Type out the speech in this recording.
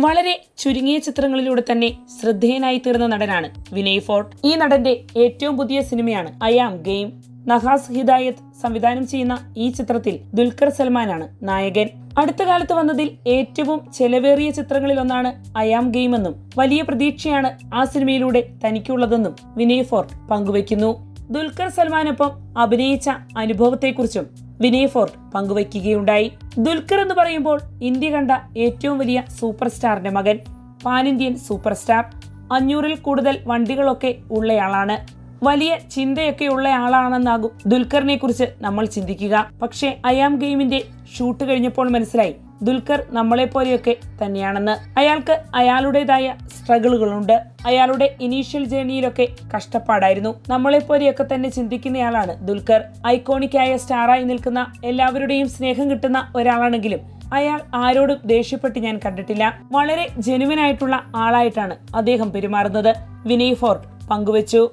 വളരെ ചുരുങ്ങിയ ചിത്രങ്ങളിലൂടെ തന്നെ ശ്രദ്ധേയനായി തീർന്ന നടനാണ് വിനയ് ഫോർട്ട്. ഈ നടന്റെ ഏറ്റവും പുതിയ സിനിമയാണ് ഐ ആം ഗെയിം. നഹാസ് ഹിദായത്ത് സംവിധാനം ചെയ്യുന്ന ഈ ചിത്രത്തിൽ ദുൽഖർ സൽമാനാണ് നായകൻ. അടുത്ത കാലത്ത് വന്നതിൽ ഏറ്റവും ചെലവേറിയ ചിത്രങ്ങളിൽ ഒന്നാണ് ഐ ആം ഗെയിം എന്നും വലിയ പ്രതീക്ഷയാണ് ആ സിനിമയിലൂടെ തനിക്കുള്ളതെന്നും വിനയ് ഫോർട്ട് പങ്കുവയ്ക്കുന്നു. ദുൽഖർ സൽമാനൊപ്പം അഭിനയിച്ച അനുഭവത്തെക്കുറിച്ചും വിനയ് ഫോർട്ട് പങ്കുവയ്ക്കുകയുണ്ടായി. ദുൽഖർ എന്ന് പറയുമ്പോൾ ഇന്ത്യ കണ്ട ഏറ്റവും വലിയ സൂപ്പർ സ്റ്റാറിന്റെ മകൻ, പാൻ ഇന്ത്യൻ സൂപ്പർ സ്റ്റാർ. 500-ൽ കൂടുതൽ വണ്ടികളൊക്കെ ഉള്ളയാളാണ്. വലിയ ചിന്തയൊക്കെ ഉള്ളയാളാണെന്നാകും ദുൽഖറിനെ കുറിച്ച് നമ്മൾ ചിന്തിക്കുക. പക്ഷേ ഐ ആം ഗെയിമിന്റെ ഷൂട്ട് കഴിഞ്ഞപ്പോൾ മനസ്സിലായി ദുൽഖർ നമ്മളെപ്പോലെയൊക്കെ തന്നെയാണെന്ന്. അയാൾക്ക് അയാളുടേതായ സ്ട്രഗിളുകളുണ്ട്. അയാളുടെ ഇനീഷ്യൽ ജേർണിയിലൊക്കെ കഷ്ടപ്പാടായിരുന്നു. നമ്മളെപ്പോലെയൊക്കെ തന്നെ ചിന്തിക്കുന്നയാളാണ് ദുൽഖർ. ഐക്കോണിക്കായ സ്റ്റാറായി നിൽക്കുന്ന, എല്ലാവരുടെയും സ്നേഹം കിട്ടുന്ന ഒരാളാണെങ്കിലും അയാൾ ആരോടും ദേഷ്യപ്പെട്ട് ഞാൻ കണ്ടിട്ടില്ല. വളരെ ജെനുവിനായിട്ടുള്ള ആളായിട്ടാണ് അദ്ദേഹം പെരുമാറുന്നത്, വിനയ് ഫോർട്ട് പങ്കുവച്ചു.